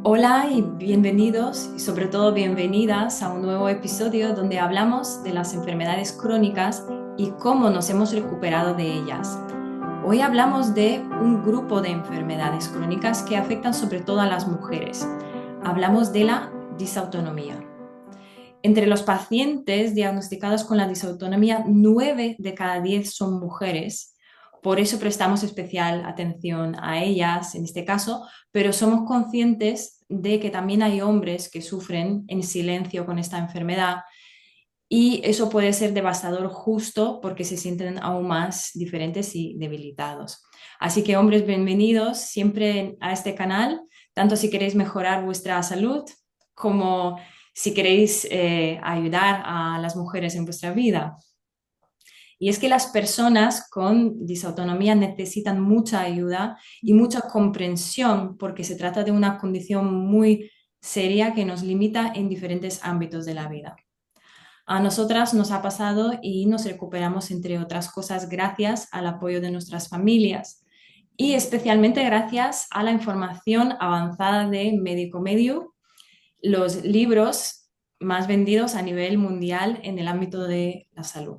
Hola y bienvenidos y sobre todo bienvenidas a un nuevo episodio donde hablamos de las enfermedades crónicas y cómo nos hemos recuperado de ellas. Hoy hablamos de un grupo de enfermedades crónicas que afectan sobre todo a las mujeres. Hablamos de la disautonomía. Entre los pacientes diagnosticados con la disautonomía, 9 de cada 10 son mujeres. Por eso prestamos especial atención a ellas en este caso, pero somos conscientes de que también hay hombres que sufren en silencio con esta enfermedad y eso puede ser devastador justo porque se sienten aún más diferentes y debilitados. Así que hombres, bienvenidos siempre a este canal, tanto si queréis mejorar vuestra salud como si queréis ayudar a las mujeres en vuestra vida. Y es que las personas con disautonomía necesitan mucha ayuda y mucha comprensión porque se trata de una condición muy seria que nos limita en diferentes ámbitos de la vida. A nosotras nos ha pasado y nos recuperamos, entre otras cosas, gracias al apoyo de nuestras familias y especialmente gracias a la información avanzada de Médico Medio, los libros más vendidos a nivel mundial en el ámbito de la salud.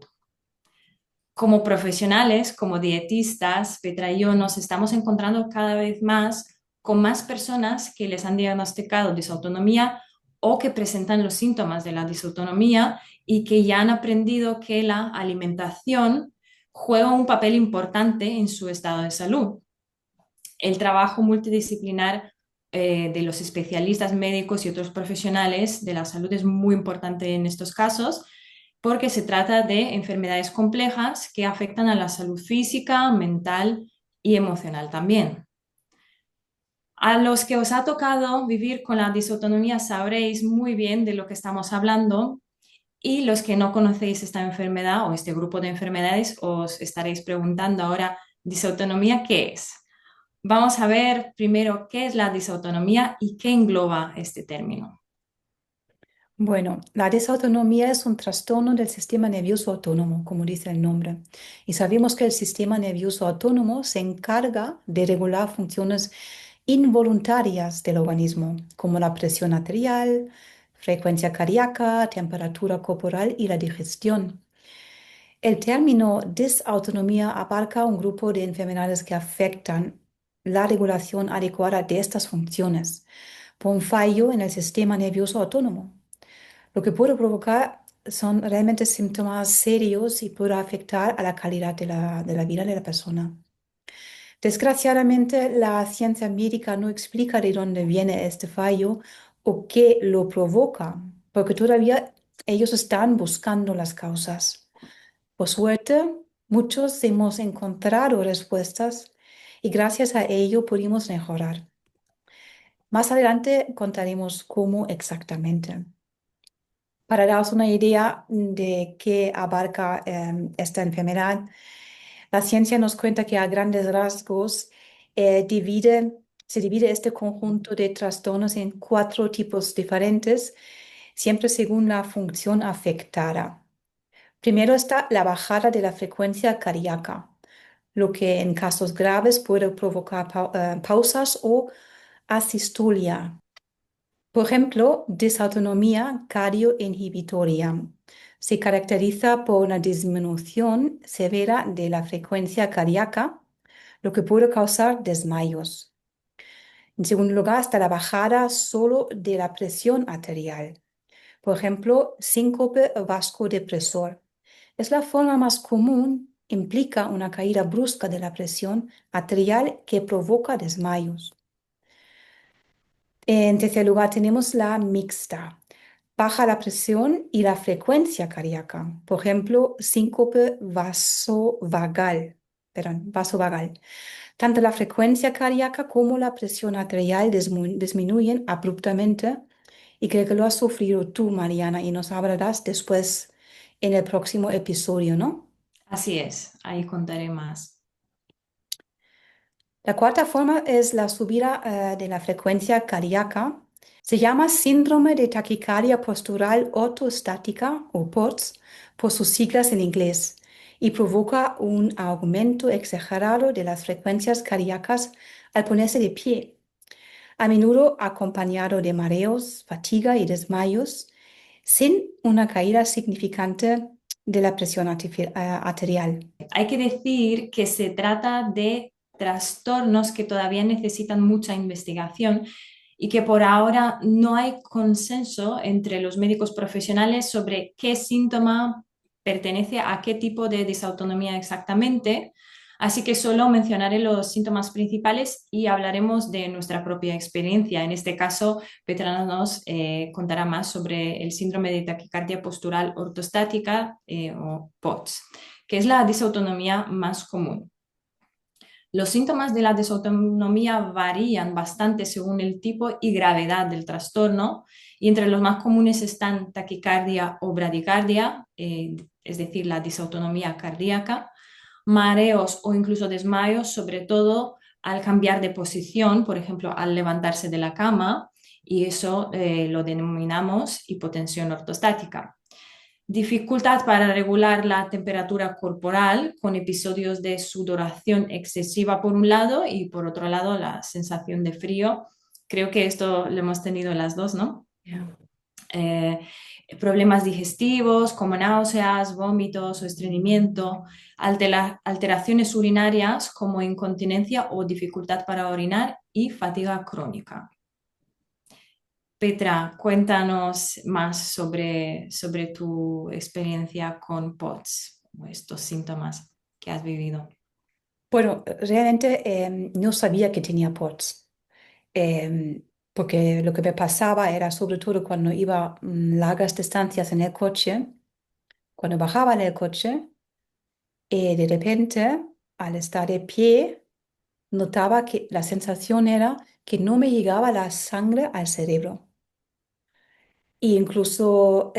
Como profesionales, como dietistas, Petra y yo nos estamos encontrando cada vez más con más personas que les han diagnosticado disautonomía o que presentan los síntomas de la disautonomía y que ya han aprendido que la alimentación juega un papel importante en su estado de salud. El trabajo multidisciplinar de los especialistas médicos y otros profesionales de la salud es muy importante en estos casos porque se trata de enfermedades complejas que afectan a la salud física, mental y emocional también. A los que os ha tocado vivir con la disautonomía sabréis muy bien de lo que estamos hablando y los que no conocéis esta enfermedad o este grupo de enfermedades os estaréis preguntando ahora, ¿disautonomía qué es? Vamos a ver primero qué es la disautonomía y qué engloba este término. Bueno, la desautonomía es un trastorno del sistema nervioso autónomo, como dice el nombre. Y sabemos que el sistema nervioso autónomo se encarga de regular funciones involuntarias del organismo, como la presión arterial, frecuencia cardíaca, temperatura corporal y la digestión. El término disautonomía abarca un grupo de enfermedades que afectan la regulación adecuada de estas funciones por un fallo en el sistema nervioso autónomo. Lo que puede provocar son realmente síntomas serios y puede afectar a la calidad de la vida de la persona. Desgraciadamente, la ciencia médica no explica de dónde viene este fallo o qué lo provoca, porque todavía ellos están buscando las causas. Por suerte, muchos hemos encontrado respuestas y gracias a ello pudimos mejorar. Más adelante contaremos cómo exactamente. Para daros una idea de qué abarca esta enfermedad, la ciencia nos cuenta que a grandes rasgos se divide este conjunto de trastornos en cuatro tipos diferentes, siempre según la función afectada. Primero está la bajada de la frecuencia cardíaca, lo que en casos graves puede provocar pausas o asistolia. Por ejemplo, disautonomía cardioinhibitoria. Se caracteriza por una disminución severa de la frecuencia cardíaca, lo que puede causar desmayos. En segundo lugar, está la bajada solo de la presión arterial. Por ejemplo, síncope vascodepresor. Es la forma más común, implica una caída brusca de la presión arterial que provoca desmayos. En tercer lugar, tenemos la mixta. Baja la presión y la frecuencia cardíaca. Por ejemplo, síncope vasovagal. Perdón, vasovagal. Tanto la frecuencia cardíaca como la presión arterial disminuyen abruptamente y creo que lo has sufrido tú, Mariana, y nos hablarás después en el próximo episodio, ¿no? Así es, ahí contaré más. La cuarta forma es la subida de la frecuencia cardíaca. Se llama síndrome de taquicardia postural ortostática o POTS por sus siglas en inglés y provoca un aumento exagerado de las frecuencias cardíacas al ponerse de pie. a menudo acompañado de mareos, fatiga y desmayos, sin una caída significante de la presión arterial. Hay que decir que se trata de trastornos que todavía necesitan mucha investigación y que por ahora no hay consenso entre los médicos profesionales sobre qué síntoma pertenece a qué tipo de disautonomía exactamente. Así que solo mencionaré los síntomas principales y hablaremos de nuestra propia experiencia. En este caso, Petra nos contará más sobre el síndrome de taquicardia postural ortostática o POTS, que es la disautonomía más común. Los síntomas de la disautonomía varían bastante según el tipo y gravedad del trastorno, y entre los más comunes están taquicardia o bradicardia, es decir, la disautonomía cardíaca, mareos o incluso desmayos, sobre todo al cambiar de posición, por ejemplo, al levantarse de la cama, y eso lo denominamos hipotensión ortostática. Dificultad para regular la temperatura corporal con episodios de sudoración excesiva por un lado y por otro lado la sensación de frío. Creo que esto lo hemos tenido las dos, ¿no? Yeah. Eh, Problemas digestivos como náuseas, vómitos o estreñimiento, alteraciones urinarias como incontinencia o dificultad para orinar y fatiga crónica. Petra, cuéntanos más sobre tu experiencia con POTS o estos síntomas que has vivido. Bueno, realmente no sabía que tenía POTS, porque lo que me pasaba era sobre todo cuando iba largas distancias en el coche, cuando bajaba del coche, de repente, al estar de pie, notaba que la sensación era que no me llegaba la sangre al cerebro. Y incluso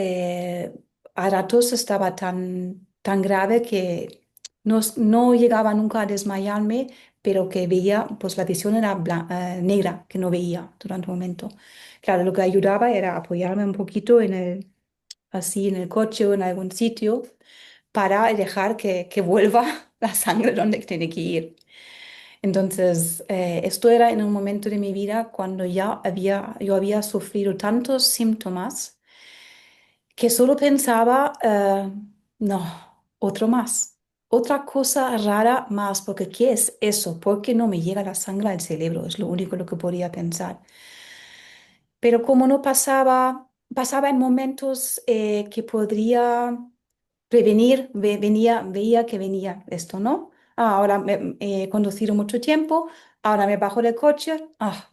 a ratos estaba tan grave que no llegaba nunca a desmayarme, pero que veía, pues la visión era negra, que no veía durante un momento. Claro, lo que ayudaba era apoyarme un poquito así en el coche o en algún sitio para dejar que vuelva la sangre donde tiene que ir. Entonces, esto era en un momento de mi vida cuando yo había sufrido tantos síntomas que solo pensaba, no, otro más, otra cosa rara más, porque ¿qué es eso? ¿Por qué no me llega la sangre al cerebro? Es lo único lo que podía pensar. Pero como no pasaba en momentos que podría prevenir, veía que venía esto, ¿no? Ahora he conducido mucho tiempo, ahora me bajo del coche,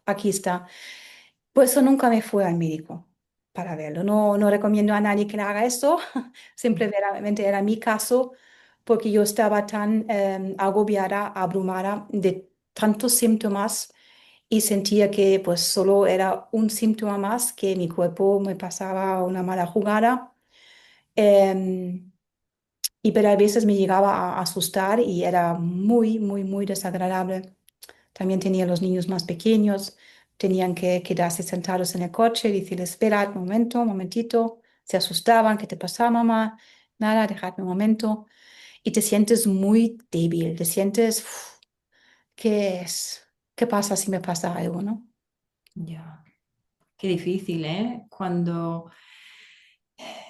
aquí está. Pues eso nunca me fue al médico para verlo. No recomiendo a nadie que le haga esto. Simplemente era mi caso porque yo estaba tan agobiada, abrumada de tantos síntomas y sentía que pues solo era un síntoma más que mi cuerpo me pasaba una mala jugada. Em, pero a veces me llegaba a asustar y era muy desagradable. También tenía los niños más pequeños, tenían que quedarse sentados en el coche y decirles, espera un momento, un momentito. Se asustaban, ¿qué te pasa, mamá? Nada, dejadme un momento. Y te sientes muy débil, te sientes, "Uf, ¿qué es? ¿Qué pasa si me pasa algo, no?" Ya, qué difícil, ¿eh? Cuando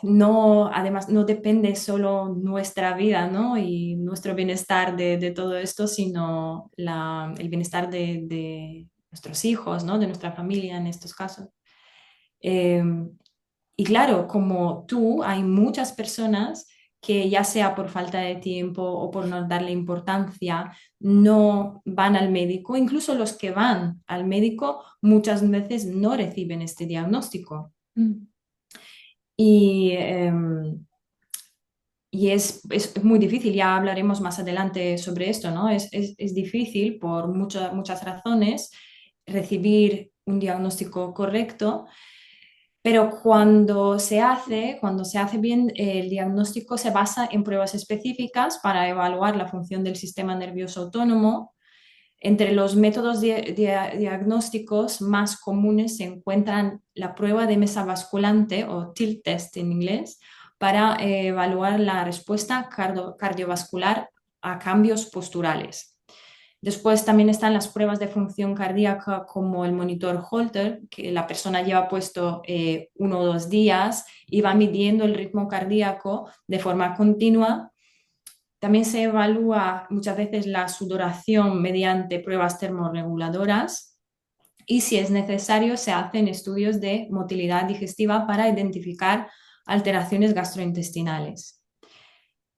no, además, no depende solo nuestra vida, ¿no? Y nuestro bienestar de todo esto, sino el bienestar de nuestros hijos, ¿no? De nuestra familia en estos casos. Eh, y claro, como tú, hay muchas personas que ya sea por falta de tiempo o por no darle importancia, no van al médico. Incluso los que van al médico muchas veces no reciben este diagnóstico. Mm. Y, es muy difícil, ya hablaremos más adelante sobre esto, ¿no? Es difícil por muchas razones recibir un diagnóstico correcto, pero cuando se hace bien, el diagnóstico se basa en pruebas específicas para evaluar la función del sistema nervioso autónomo. Entre los métodos diagnósticos más comunes se encuentran la prueba de mesa basculante o tilt test en inglés para evaluar la respuesta cardiovascular a cambios posturales. Después también están las pruebas de función cardíaca como el monitor Holter, que la persona lleva puesto 1 o 2 días y va midiendo el ritmo cardíaco de forma continua. También se evalúa muchas veces la sudoración mediante pruebas termorreguladoras y si es necesario se hacen estudios de motilidad digestiva para identificar alteraciones gastrointestinales.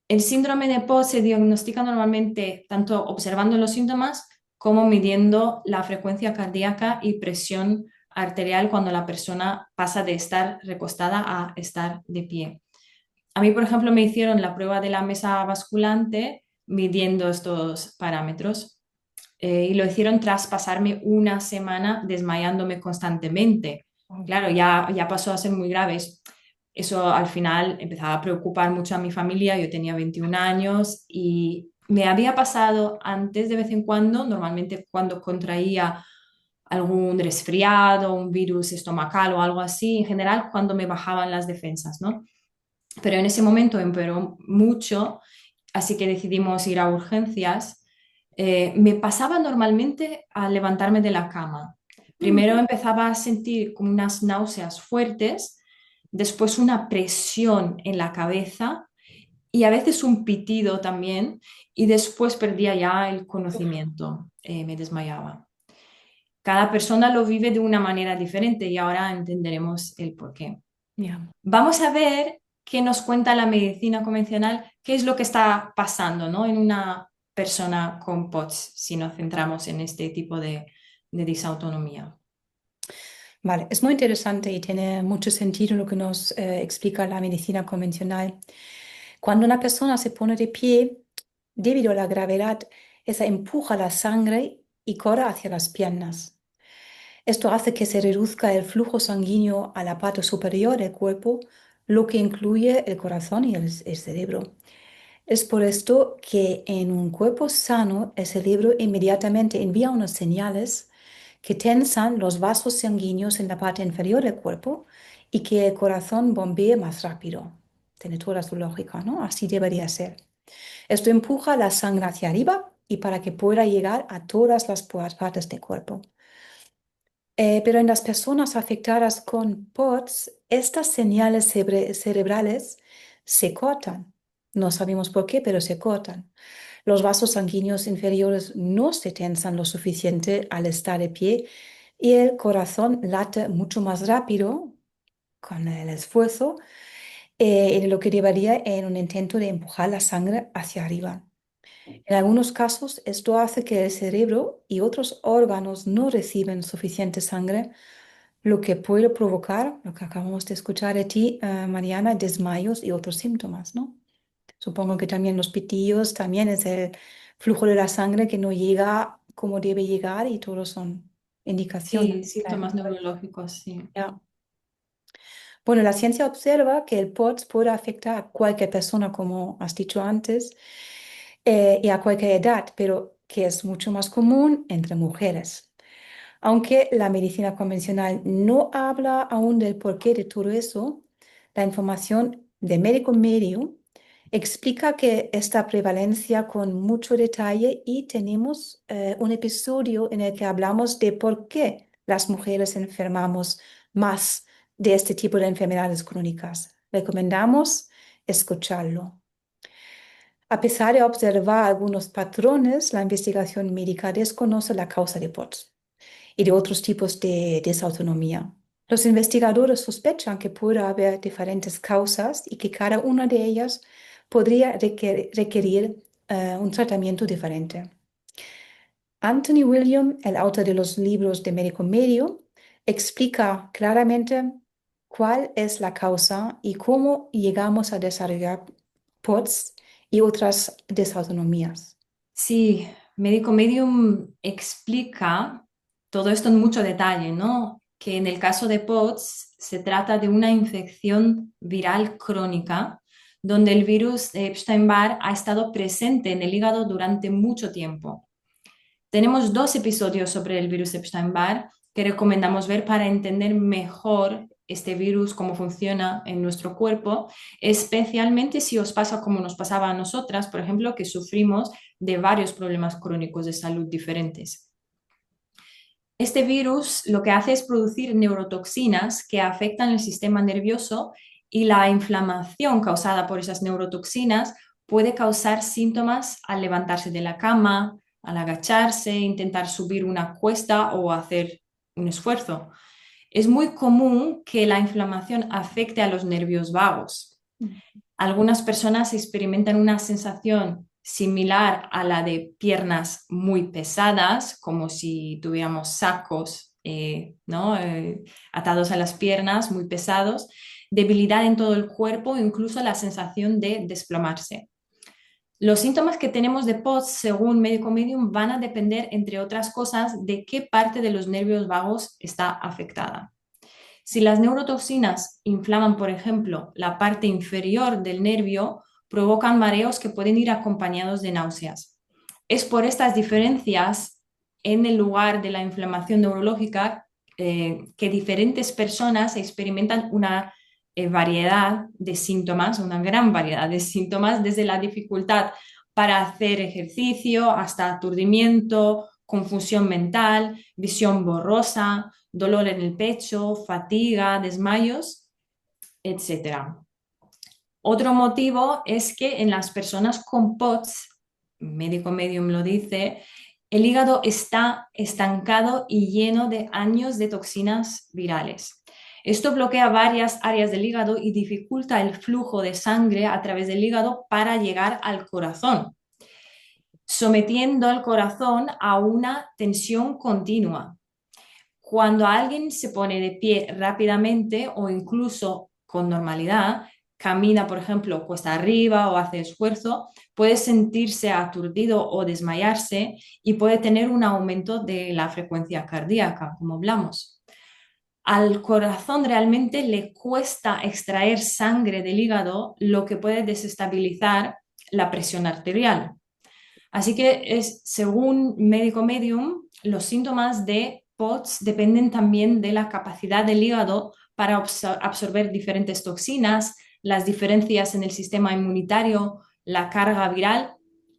El síndrome de POTS se diagnostica normalmente tanto observando los síntomas como midiendo la frecuencia cardíaca y presión arterial cuando la persona pasa de estar recostada a estar de pie. A mí, por ejemplo, me hicieron la prueba de la mesa basculante midiendo estos parámetros y lo hicieron tras pasarme una semana desmayándome constantemente. Claro, ya pasó a ser muy grave. Eso al final empezaba a preocupar mucho a mi familia. Yo tenía 21 años y me había pasado antes de vez en cuando, normalmente cuando contraía algún resfriado, un virus estomacal o algo así, en general cuando me bajaban las defensas, ¿no? Pero en ese momento empeoró mucho, así que decidimos ir a urgencias. Me pasaba normalmente al levantarme de la cama. Mm. Primero empezaba a sentir como unas náuseas fuertes, después una presión en la cabeza y a veces un pitido también, y después perdía ya el Uf, conocimiento, me desmayaba. Cada persona lo vive de una manera diferente y ahora entenderemos el por qué. ya. Vamos a ver qué nos cuenta la medicina convencional, qué es lo que está pasando, ¿no? En una persona con POTS, si nos centramos en este tipo de disautonomía. Vale, es muy interesante y tiene mucho sentido lo que nos explica la medicina convencional. Cuando una persona se pone de pie, debido a la gravedad, esa empuja la sangre y corre hacia las piernas. Esto hace que se reduzca el flujo sanguíneo a la parte superior del cuerpo, lo que incluye el corazón y el cerebro. Es por esto que en un cuerpo sano el cerebro inmediatamente envía unas señales que tensan los vasos sanguíneos en la parte inferior del cuerpo y que el corazón bombee más rápido. Tiene toda su lógica, ¿no? Así debería ser. Esto empuja la sangre hacia arriba y para que pueda llegar a todas las partes del cuerpo. Pero en las personas afectadas con POTS, estas señales cerebrales se cortan. No sabemos por qué, pero se cortan. Los vasos sanguíneos inferiores no se tensan lo suficiente al estar de pie y el corazón late mucho más rápido con el esfuerzo, en lo que llevaría en un intento de empujar la sangre hacia arriba. En algunos casos, esto hace que el cerebro y otros órganos no reciben suficiente sangre, lo que puede provocar, lo que acabamos de escuchar de ti, Mariana, desmayos y otros síntomas, ¿no? Supongo que también los pitillos, también es el flujo de la sangre que no llega como debe llegar y todos son indicaciones. Sí, síntomas neurológicos, sí. Ya. Bueno, la ciencia observa que el POTS puede afectar a cualquier persona, como has dicho antes, y a cualquier edad, pero que es mucho más común entre mujeres. Aunque la medicina convencional no habla aún del porqué de todo eso, la información de médico medio explica que esta prevalencia con mucho detalle y tenemos un episodio en el que hablamos de por qué las mujeres enfermamos más de este tipo de enfermedades crónicas. Recomendamos escucharlo. A pesar de observar algunos patrones, la investigación médica desconoce la causa de POTS y de otros tipos de desautonomía. Los investigadores sospechan que puede haber diferentes causas y que cada una de ellas podría requerir un tratamiento diferente. Anthony William, el autor de los libros de médico medio, explica claramente cuál es la causa y cómo llegamos a desarrollar POTS y otras desautonomías. Sí, Médico Medium explica todo esto en mucho detalle, ¿no? Que en el caso de POTS se trata de una infección viral crónica donde el virus de Epstein-Barr ha estado presente en el hígado durante mucho tiempo. Tenemos 2 episodios sobre el virus Epstein-Barr que recomendamos ver para entender mejor este virus, cómo funciona en nuestro cuerpo, especialmente si os pasa como nos pasaba a nosotras, por ejemplo, que sufrimos de varios problemas crónicos de salud diferentes. Este virus lo que hace es producir neurotoxinas que afectan el sistema nervioso y la inflamación causada por esas neurotoxinas puede causar síntomas al levantarse de la cama, al agacharse, intentar subir una cuesta o hacer un esfuerzo. Es muy común que la inflamación afecte a los nervios vagos. Algunas personas experimentan una sensación similar a la de piernas muy pesadas, como si tuviéramos sacos, ¿no? Atados a las piernas, muy pesados, debilidad en todo el cuerpo, incluso la sensación de desplomarse. Los síntomas que tenemos de POTS, según médico medium, van a depender, entre otras cosas, de qué parte de los nervios vagos está afectada. Si las neurotoxinas inflaman, por ejemplo, la parte inferior del nervio, provocan mareos que pueden ir acompañados de náuseas. Es por estas diferencias en el lugar de la inflamación neurológica que diferentes personas experimentan una variedad de síntomas, una gran variedad de síntomas, desde la dificultad para hacer ejercicio hasta aturdimiento, confusión mental, visión borrosa, dolor en el pecho, fatiga, desmayos, etcétera. Otro motivo es que en las personas con POTS, médico medium lo dice, el hígado está estancado y lleno de años de toxinas virales. Esto bloquea varias áreas del hígado y dificulta el flujo de sangre a través del hígado para llegar al corazón, sometiendo al corazón a una tensión continua. Cuando alguien se pone de pie rápidamente o incluso con normalidad, camina, por ejemplo, cuesta arriba o hace esfuerzo, puede sentirse aturdido o desmayarse y puede tener un aumento de la frecuencia cardíaca, como hablamos. Al corazón realmente le cuesta extraer sangre del hígado, lo que puede desestabilizar la presión arterial. Así que según médico medium, los síntomas de POTS dependen también de la capacidad del hígado para absorber diferentes toxinas, las diferencias en el sistema inmunitario, la carga viral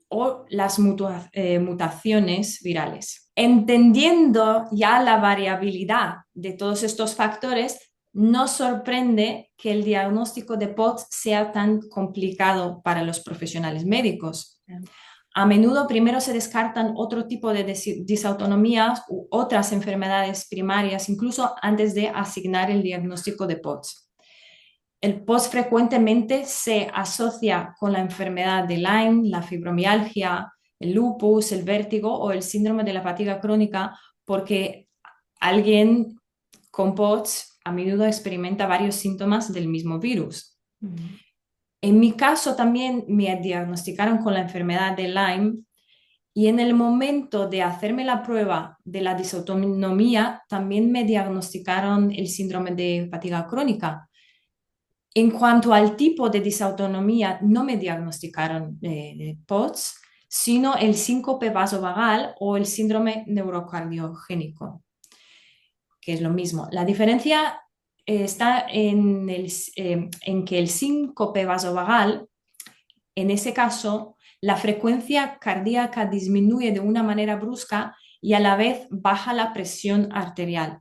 o las mutaciones virales. Entendiendo ya la variabilidad de todos estos factores, no sorprende que el diagnóstico de POTS sea tan complicado para los profesionales médicos. A menudo primero se descartan otro tipo de disautonomías u otras enfermedades primarias, incluso antes de asignar el diagnóstico de POTS. El POTS frecuentemente se asocia con la enfermedad de Lyme, la fibromialgia, el lupus, el vértigo o el síndrome de la fatiga crónica, porque alguien con POTS a menudo experimenta varios síntomas del mismo virus. En mi caso también me diagnosticaron con la enfermedad de Lyme y en el momento de hacerme la prueba de la disautonomía también me diagnosticaron el síndrome de fatiga crónica. En cuanto al tipo de disautonomía, no me diagnosticaron POTS, sino el síncope vasovagal o el síndrome neurocardiogénico, que es lo mismo. La diferencia está en que el síncope vasovagal, en ese caso, la frecuencia cardíaca disminuye de una manera brusca y a la vez baja la presión arterial.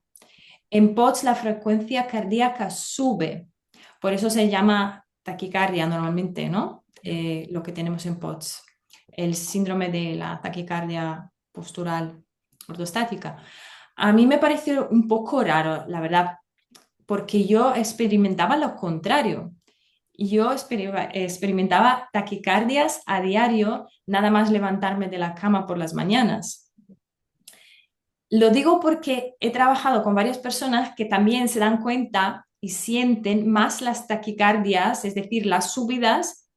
En POTS la frecuencia cardíaca sube, por eso se llama taquicardia normalmente, ¿no? Lo que tenemos en POTS, el síndrome de la taquicardia postural ortostática. A mí me pareció un poco raro, la verdad, porque yo experimentaba lo contrario. Yo experimentaba taquicardias a diario, nada más levantarme de la cama por las mañanas. Lo digo porque he trabajado con varias personas que también se dan cuenta y sienten más las taquicardias, es decir, las subidas,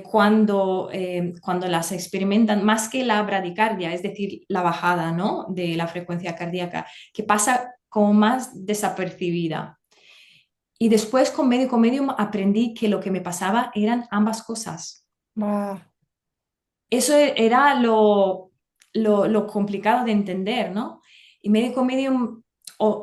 cuando las experimentan, más que la bradicardia, es decir, la bajada, ¿no?, de la frecuencia cardíaca, que pasa como más desapercibida. Y después con médico medium aprendí que lo que me pasaba eran ambas cosas. Wow. Eso era lo complicado de entender, ¿no? Y médico medium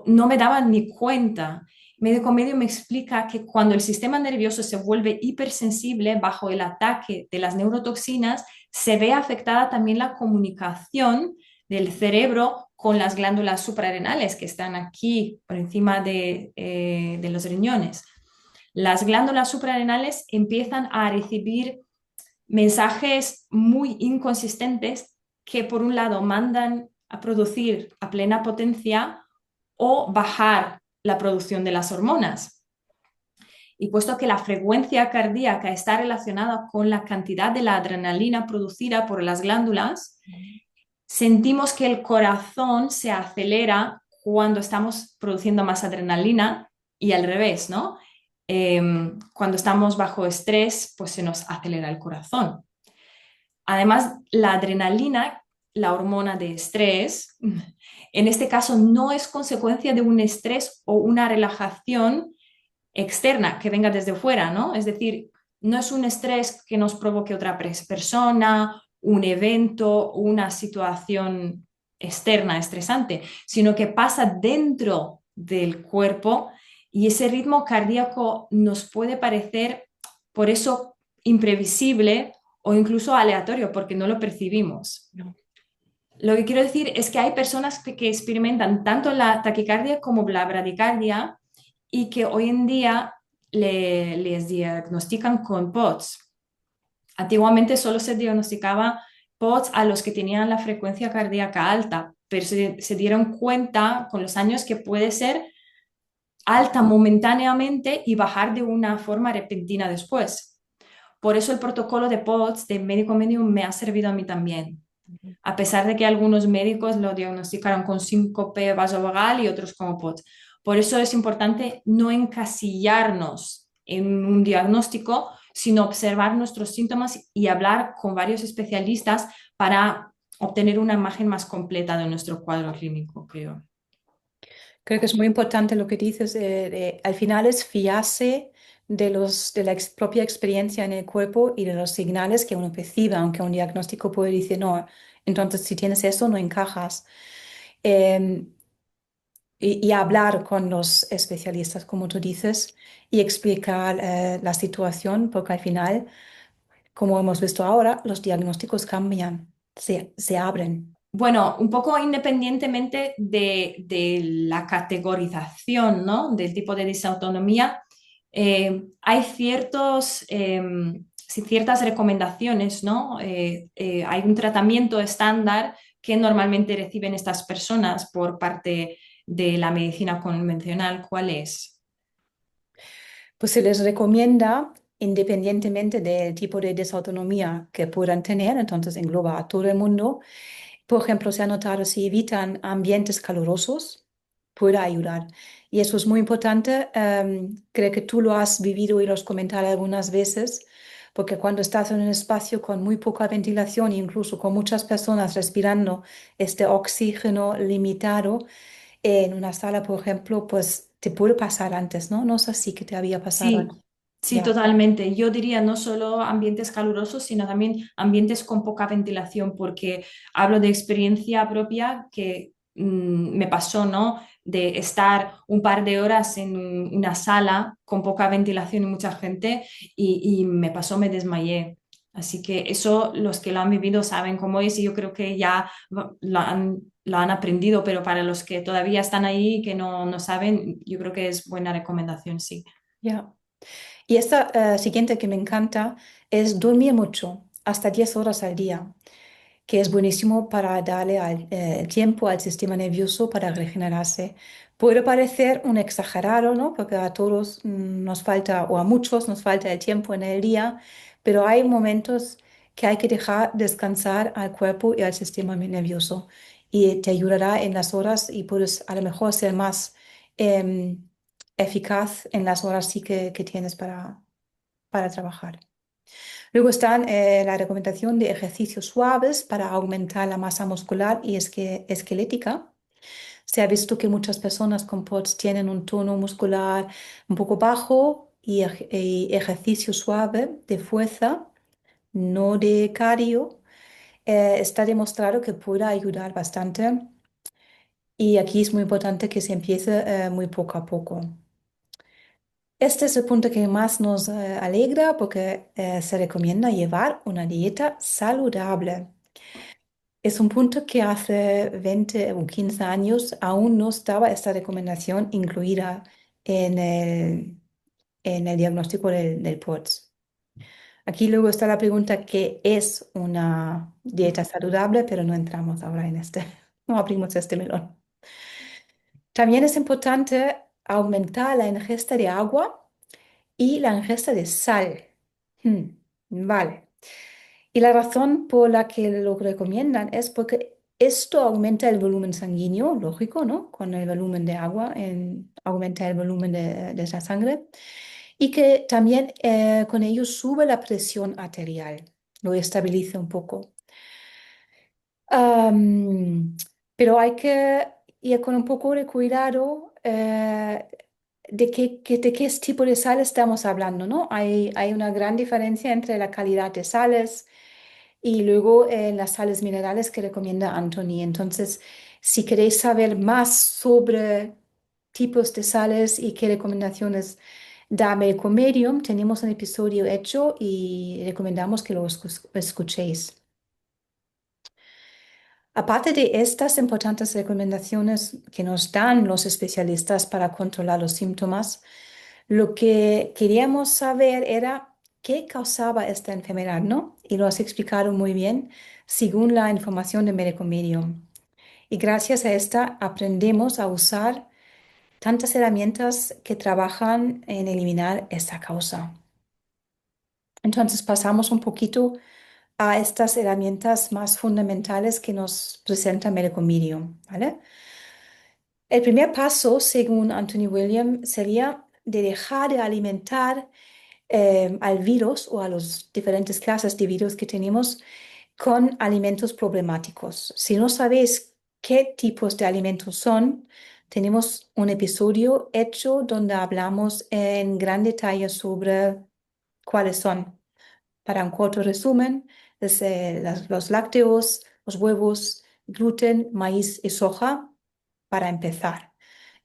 no me daba ni cuenta. médico medio me explica que cuando el sistema nervioso se vuelve hipersensible bajo el ataque de las neurotoxinas, se ve afectada también la comunicación del cerebro con las glándulas suprarrenales que están aquí por encima de los riñones. Las glándulas suprarrenales empiezan a recibir mensajes muy inconsistentes que por un lado mandan a producir a plena potencia o bajar la producción de las hormonas. Y puesto que la frecuencia cardíaca está relacionada con la cantidad de la adrenalina producida por las glándulas, sentimos que el corazón se acelera cuando estamos produciendo más adrenalina y al revés, ¿no? Cuando estamos bajo estrés, pues se nos acelera el corazón. Además, la adrenalina, la hormona de estrés, en este caso no es consecuencia de un estrés o una relajación externa que venga desde fuera, ¿no? Es decir, no es un estrés que nos provoque otra persona, un evento, una situación externa estresante, sino que pasa dentro del cuerpo y ese ritmo cardíaco nos puede parecer por eso imprevisible o incluso aleatorio porque no lo percibimos. No. Lo que quiero decir es que hay personas que experimentan tanto la taquicardia como la bradicardia y que hoy en día les diagnostican con POTS. Antiguamente solo se diagnosticaba POTS a los que tenían la frecuencia cardíaca alta, pero se dieron cuenta con los años que puede ser alta momentáneamente y bajar de una forma repentina después. Por eso el protocolo de POTS de médico medio me ha servido a mí también, a pesar de que algunos médicos lo diagnosticaron con síncope vasovagal y otros como POTS. Por eso es importante no encasillarnos en un diagnóstico, sino observar nuestros síntomas y hablar con varios especialistas para obtener una imagen más completa de nuestro cuadro clínico, creo. Creo que es muy importante lo que dices. Al final es fiarse de la propia experiencia en el cuerpo y de los señales que uno percibe, aunque un diagnóstico puede decir, no, entonces si tienes eso no encajas. Eh, y hablar con los especialistas, como tú dices, y explicar la situación, porque al final, como hemos visto ahora, los diagnósticos cambian, se abren. Bueno, un poco independientemente de la categorización, ¿no? Del tipo de disautonomía, hay ciertas recomendaciones, ¿no? Hay un tratamiento estándar que normalmente reciben estas personas por parte de la medicina convencional. ¿Cuál es? Pues se les recomienda, independientemente del tipo de desautonomía que puedan tener, entonces engloba a todo el mundo. Por ejemplo, se ha notado si evitan ambientes calurosos, puede ayudar. Y eso es muy importante. Creo que tú lo has vivido y lo has comentado algunas veces, porque cuando estás en un espacio con muy poca ventilación, incluso con muchas personas respirando este oxígeno limitado, en una sala, por ejemplo, pues te puede pasar antes, ¿no? No sé si que te había pasado Sí, antes. sí, Ya. totalmente. Yo diría no solo ambientes calurosos, sino también ambientes con poca ventilación, porque hablo de experiencia propia que me pasó, ¿no? De estar un par de horas en una sala con poca ventilación y mucha gente y me pasó, me desmayé. Así que eso los que lo han vivido saben cómo es y yo creo que ya lo han aprendido, pero para los que todavía están ahí y que no saben, yo creo que es buena recomendación, sí. Ya. Y esta siguiente que me encanta es dormir mucho, hasta 10 horas al día, que es buenísimo para darle tiempo al sistema nervioso para regenerarse. Puede parecer un exagerado, ¿no? Porque a todos nos falta, o a muchos nos falta el tiempo en el día, pero hay momentos que hay que dejar descansar al cuerpo y al sistema nervioso. Y te ayudará en las horas y puedes a lo mejor ser más em, eficaz en las horas sí que tienes para trabajar. Luego están la recomendación de ejercicios suaves para aumentar la masa muscular y esquelética. Se ha visto que muchas personas con POTS tienen un tono muscular un poco bajo y ejercicio suave de fuerza, no de cardio, está demostrado que puede ayudar bastante y aquí es muy importante que se empiece muy poco a poco. Este es el punto que más nos alegra porque se recomienda llevar una dieta saludable. Es un punto que hace 20 o 15 años aún no estaba esta recomendación incluida en el diagnóstico del POTS. Aquí luego está la pregunta, ¿qué es una dieta saludable? Pero no entramos ahora en este, no abrimos este melón. También es importante aumentar la ingesta de agua y la ingesta de sal. Hmm, vale. Y la razón por la que lo recomiendan es porque esto aumenta el volumen sanguíneo, lógico, ¿no? Con el volumen de agua aumenta el volumen de esa sangre. Y que también con ello sube la presión arterial, lo estabiliza un poco. Am, pero hay que ir con un poco de cuidado de qué tipo de sal estamos hablando, ¿no? Hay una gran diferencia entre la calidad de sales y luego las sales minerales que recomienda Anthony. Entonces, si queréis saber más sobre tipos de sales y qué recomendaciones da Medico Medium, tenemos un episodio hecho y recomendamos que lo escuchéis. Aparte de estas importantes recomendaciones que nos dan los especialistas para controlar los síntomas, lo que queríamos saber era qué causaba esta enfermedad, ¿no? Y lo has explicado muy bien según la información de Médico Medium. Y gracias a esta aprendemos a usar tantas herramientas que trabajan en eliminar esta causa. Entonces pasamos un poquito a estas herramientas más fundamentales que nos presenta Medico Medium, ¿vale? El primer paso, según Anthony William, sería de dejar de alimentar al virus o a las diferentes clases de virus que tenemos con alimentos problemáticos. Si no sabéis qué tipos de alimentos son, tenemos un episodio hecho donde hablamos en gran detalle sobre cuáles son. Para un corto resumen, los lácteos, los huevos, gluten, maíz y soja para empezar.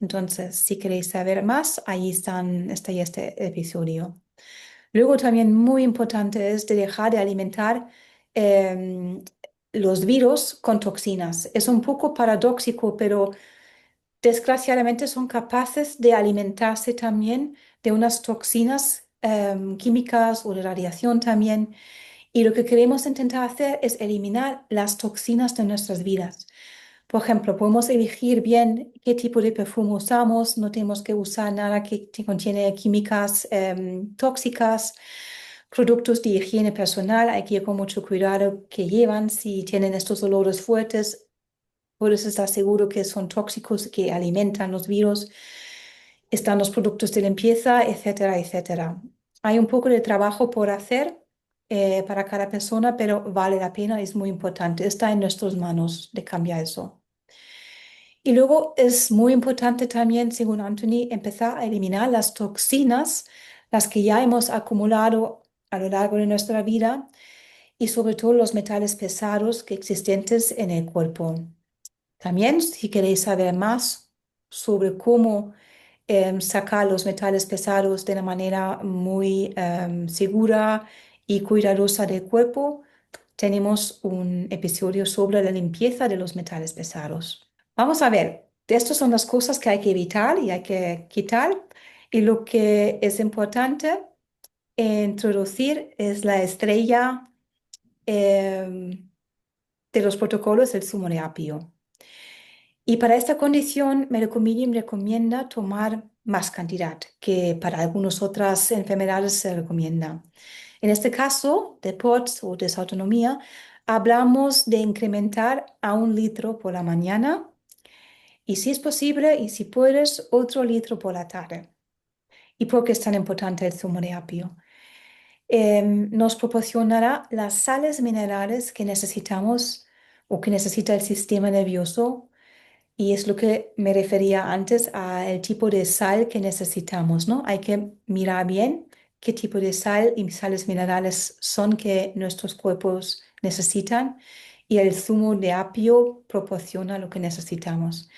Entonces, si queréis saber más, ahí está ya este episodio. Luego también muy importante es de dejar de alimentar em, los virus con toxinas. Es un poco paradójico, pero desgraciadamente son capaces de alimentarse también de unas toxinas químicas o de radiación también. Y lo que queremos intentar hacer es eliminar las toxinas de nuestras vidas. Por ejemplo, podemos elegir bien qué tipo de perfume usamos, no tenemos que usar nada que contiene químicas tóxicas, productos de higiene personal, hay que ir con mucho cuidado que llevan, si tienen estos olores fuertes, puedes estar seguro que son tóxicos, que alimentan los virus, están los productos de limpieza, etcétera, etcétera. Hay un poco de trabajo por hacer para cada persona, pero vale la pena, es muy importante, está en nuestras manos de cambiar eso. Y luego es muy importante también, según Anthony, empezar a eliminar las toxinas, las que ya hemos acumulado a lo largo de nuestra vida y sobre todo los metales pesados que existentes en el cuerpo. También, si queréis saber más sobre cómo sacar los metales pesados de una manera muy segura y cuidadosa del cuerpo, tenemos un episodio sobre la limpieza de los metales pesados. Vamos a ver, estas son las cosas que hay que evitar y hay que quitar. Y lo que es importante introducir es la estrella de los protocolos, el zumo de apio. Y para esta condición, Medicomedium recomienda tomar más cantidad que para algunas otras enfermedades se recomienda. En este caso, de POTS o desautonomía, hablamos de incrementar a 1 litro por la mañana y si es posible y si puedes, otro litro por la tarde. ¿Y por qué es tan importante el zumo de apio? Nos proporcionará las sales minerales que necesitamos o que necesita el sistema nervioso y es lo que me refería antes al tipo de sal que necesitamos, ¿no? Hay que mirar bien qué tipo de sal y sales minerales son que nuestros cuerpos necesitan y el zumo de apio proporciona lo que necesitamos.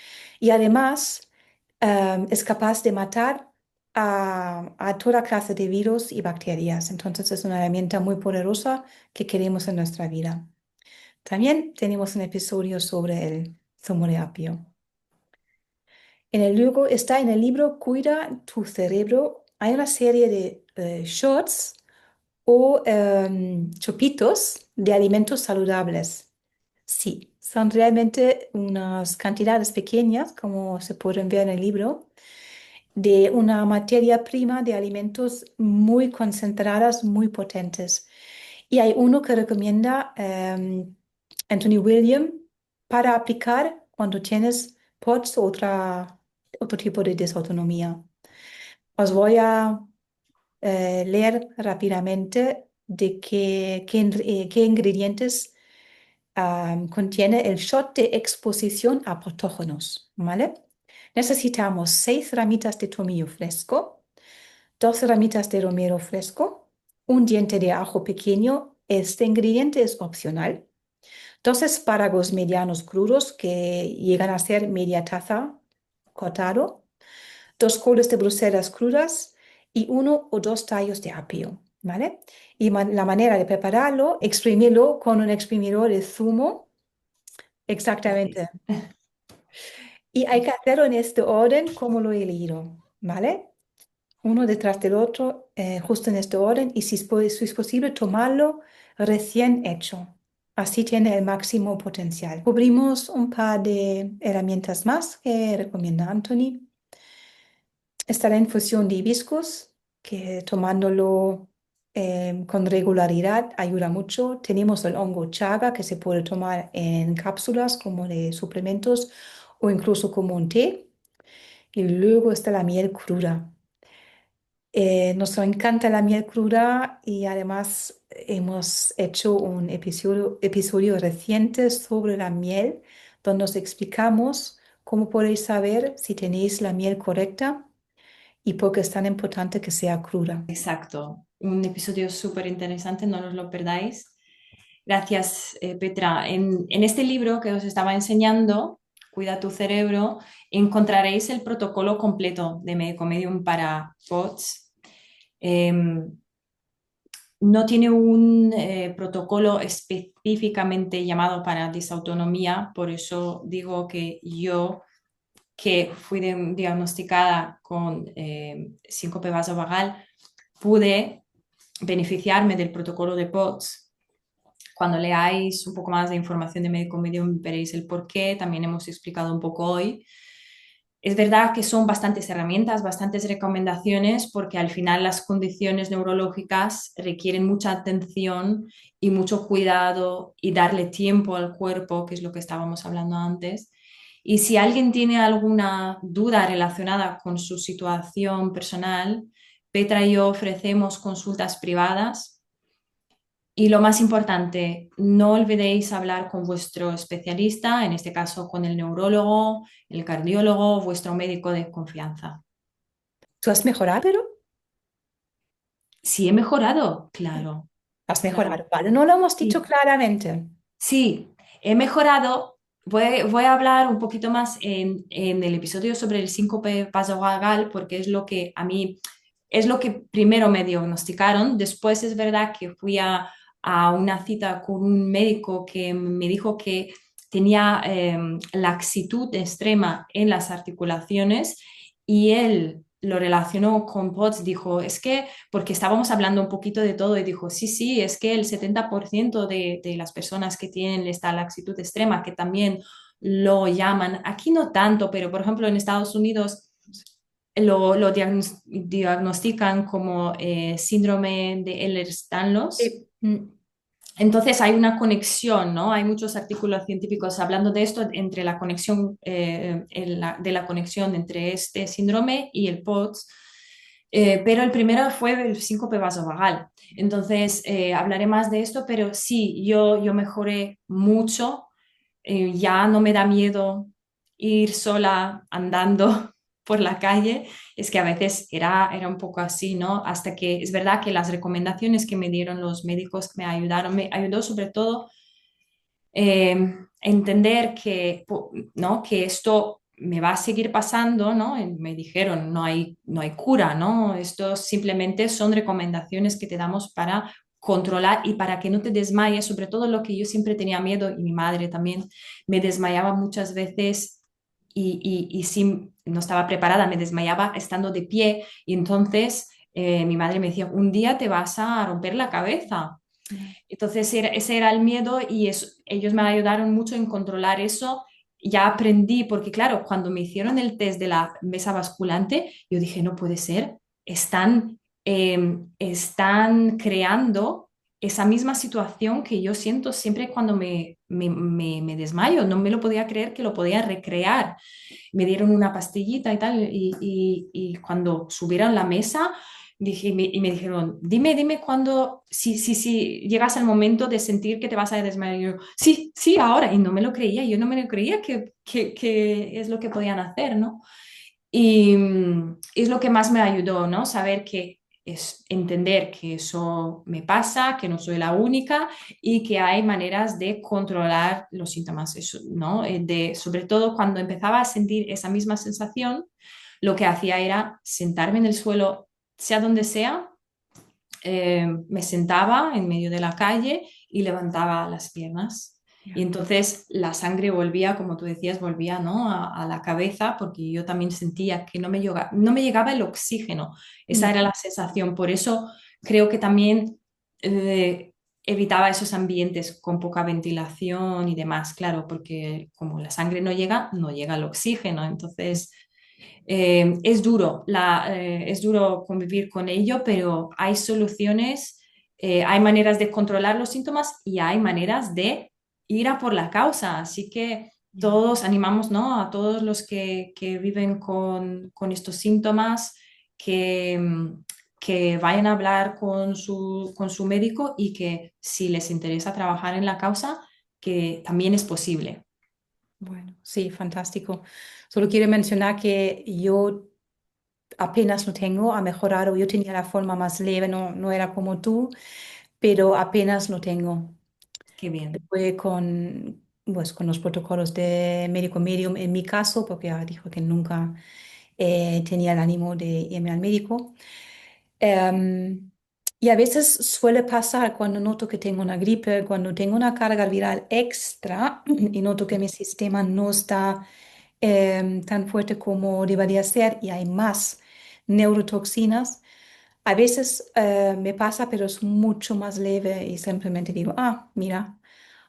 Y además es capaz de matar a toda clase de virus y bacterias. Entonces es una herramienta muy poderosa que queremos en nuestra vida. También tenemos un episodio sobre el zumo de apio. Está en el libro Cuida tu cerebro. Hay una serie de shorts o chupitos de alimentos saludables. Sí, son realmente unas cantidades pequeñas, como se pueden ver en el libro, de una materia prima de alimentos muy concentradas, muy potentes. Y hay uno que recomienda Anthony William para aplicar cuando tienes POTS o otro tipo de disautonomía. Os voy a leer rápidamente de qué ingredientes contiene el shot de exposición a patógenos, ¿vale? Necesitamos 6 ramitas de tomillo fresco, 2 ramitas de romero fresco, un diente de ajo pequeño. Este ingrediente es opcional. 2 espárragos medianos crudos que llegan a ser media taza cortado. 2 coles de Bruselas crudas y 1 o 2 tallos de apio, ¿vale? Y la manera de prepararlo, exprimirlo con un exprimidor de zumo. Gracias. Exactamente. Y hay que hacerlo en este orden como lo he leído, ¿vale? Uno detrás del otro, justo en este orden, y si es posible, tomarlo recién hecho. Así tiene el máximo potencial. Cubrimos un par de herramientas más que recomienda Anthony. Está la infusión de hibiscus, que tomándolo con regularidad ayuda mucho. Tenemos el hongo chaga, que se puede tomar en cápsulas como de suplementos o incluso como un té. Y luego está la miel cruda. Nos encanta la miel cruda y además hemos hecho un episodio reciente sobre la miel donde os explicamos cómo podéis saber si tenéis la miel correcta y por qué es tan importante que sea cruda. Exacto, un episodio súper interesante, no os lo perdáis. Gracias, Petra. En este libro que os estaba enseñando, Cuida tu cerebro, encontraréis el protocolo completo de Medicomedium para POTS. No tiene un protocolo específicamente llamado para disautonomía, por eso digo que yo, que fui diagnosticada con síncope vasovagal, pude beneficiarme del protocolo de POTS. Cuando leáis un poco más de información de Médico Medium veréis el por qué, también hemos explicado un poco hoy. Es verdad que son bastantes herramientas, bastantes recomendaciones, porque al final las condiciones neurológicas requieren mucha atención y mucho cuidado y darle tiempo al cuerpo, que es lo que estábamos hablando antes. Y si alguien tiene alguna duda relacionada con su situación personal, Petra y yo ofrecemos consultas privadas y lo más importante, no olvidéis hablar con vuestro especialista, en este caso con el neurólogo, el cardiólogo, vuestro médico de confianza. ¿Tú has mejorado, pero? Sí, he mejorado, claro, Has claro. mejorado, vale. No lo hemos dicho Sí, claramente. sí, he mejorado. Voy a hablar un poquito más en el episodio sobre el síncope vasovagal porque es lo que a mí, es lo que primero me diagnosticaron. Después es verdad que fui a una cita con un médico que me dijo que tenía laxitud extrema en las articulaciones y él lo relacionó con POTS, dijo, es que, porque estábamos hablando un poquito de todo y dijo, sí, sí, es que el 70% de las personas que tienen esta laxitud extrema, que también lo llaman, aquí no tanto, pero por ejemplo en Estados Unidos lo diagnostican como síndrome de Ehlers-Danlos. Sí. Mm. Entonces hay una conexión, ¿no? Hay muchos artículos científicos hablando de esto, entre la conexión, de la conexión entre este síndrome y el POTS, pero el primero fue el síncope vasovagal. Entonces hablaré más de esto, pero sí, yo mejoré mucho, ya no me da miedo ir sola andando por la calle, es que a veces era un poco así, ¿no? Hasta que es verdad que las recomendaciones que me dieron los médicos me ayudaron, me ayudó sobre todo entender que, ¿no? Que esto me va a seguir pasando, ¿no? Y me dijeron, no hay cura, ¿no? Esto simplemente son recomendaciones que te damos para controlar y para que no te desmayes, sobre todo lo que yo siempre tenía miedo y mi madre también me desmayaba muchas veces y si no estaba preparada, me desmayaba estando de pie y entonces mi madre me decía, un día te vas a romper la cabeza. Entonces ese era el miedo y ellos me ayudaron mucho en controlar eso. Ya aprendí, porque claro, cuando me hicieron el test de la mesa basculante, yo dije, no puede ser, están creando esa misma situación que yo siento siempre cuando me desmayo. No me lo podía creer que lo podía recrear. Me dieron una pastillita y tal, y cuando subieron la mesa, dije, y me dijeron, dime cuándo, si llegas al momento de sentir que te vas a desmayar. Y yo, sí, sí, ahora. Y no me lo creía, yo no me lo creía que es lo que podían hacer, ¿no? Y es lo que más me ayudó, ¿no? Saber que es entender que eso me pasa, que no soy la única y que hay maneras de controlar los síntomas, eso, ¿no? Sobre todo cuando empezaba a sentir esa misma sensación, lo que hacía era sentarme en el suelo, sea donde sea, me sentaba en medio de la calle y levantaba las piernas. Y Ya. entonces la sangre volvía, como tú decías, volvía, ¿no? a la cabeza, porque yo también sentía que no me llegaba el oxígeno. Esa Ya. era la sensación. Por eso creo que también evitaba esos ambientes con poca ventilación y demás, claro, porque como la sangre no llega, no llega el oxígeno. Entonces es duro, es duro convivir con ello, pero hay soluciones, hay maneras de controlar los síntomas y hay maneras de ir a por la causa. Así que Ya. todos animamos, ¿no? A todos los que viven con estos síntomas que, que vayan a hablar con su médico y que si les interesa trabajar en la causa, que también es posible. Bueno, sí, fantástico. Solo quiero mencionar que yo apenas lo tengo, ha mejorado. Yo tenía la forma más leve, no era como tú, pero apenas lo tengo. Qué bien. Fue con los protocolos de médico medium en mi caso, porque dijo que nunca tenía el ánimo de irme al médico. Em, y a veces suele pasar cuando noto que tengo una gripe, cuando tengo una carga viral extra y noto que mi sistema no está tan fuerte como debería ser y hay más neurotoxinas. A veces me pasa, pero es mucho más leve y simplemente digo, mira,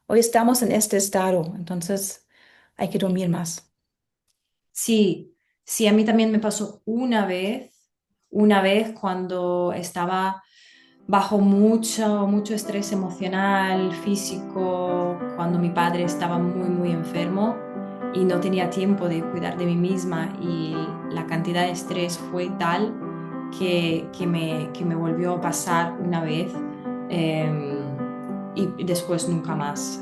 hoy estamos en este estado, entonces hay que dormir más. Sí, sí, a mí también me pasó una vez cuando estaba bajo mucho estrés emocional, físico, cuando mi padre estaba muy enfermo y no tenía tiempo de cuidar de mí misma y la cantidad de estrés fue tal que me volvió a pasar una vez y después nunca más.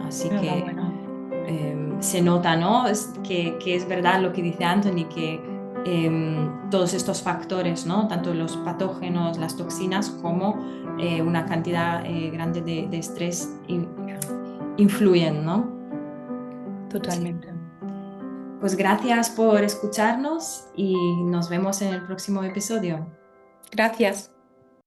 Así que Enhorabuena. se nota, ¿no? Que es verdad lo que dice Anthony, que todos estos factores, ¿no? Tanto los patógenos, las toxinas, como una cantidad grande de estrés influyen, ¿no? Sí. Totalmente. Pues gracias por escucharnos y nos vemos en el próximo episodio. Gracias.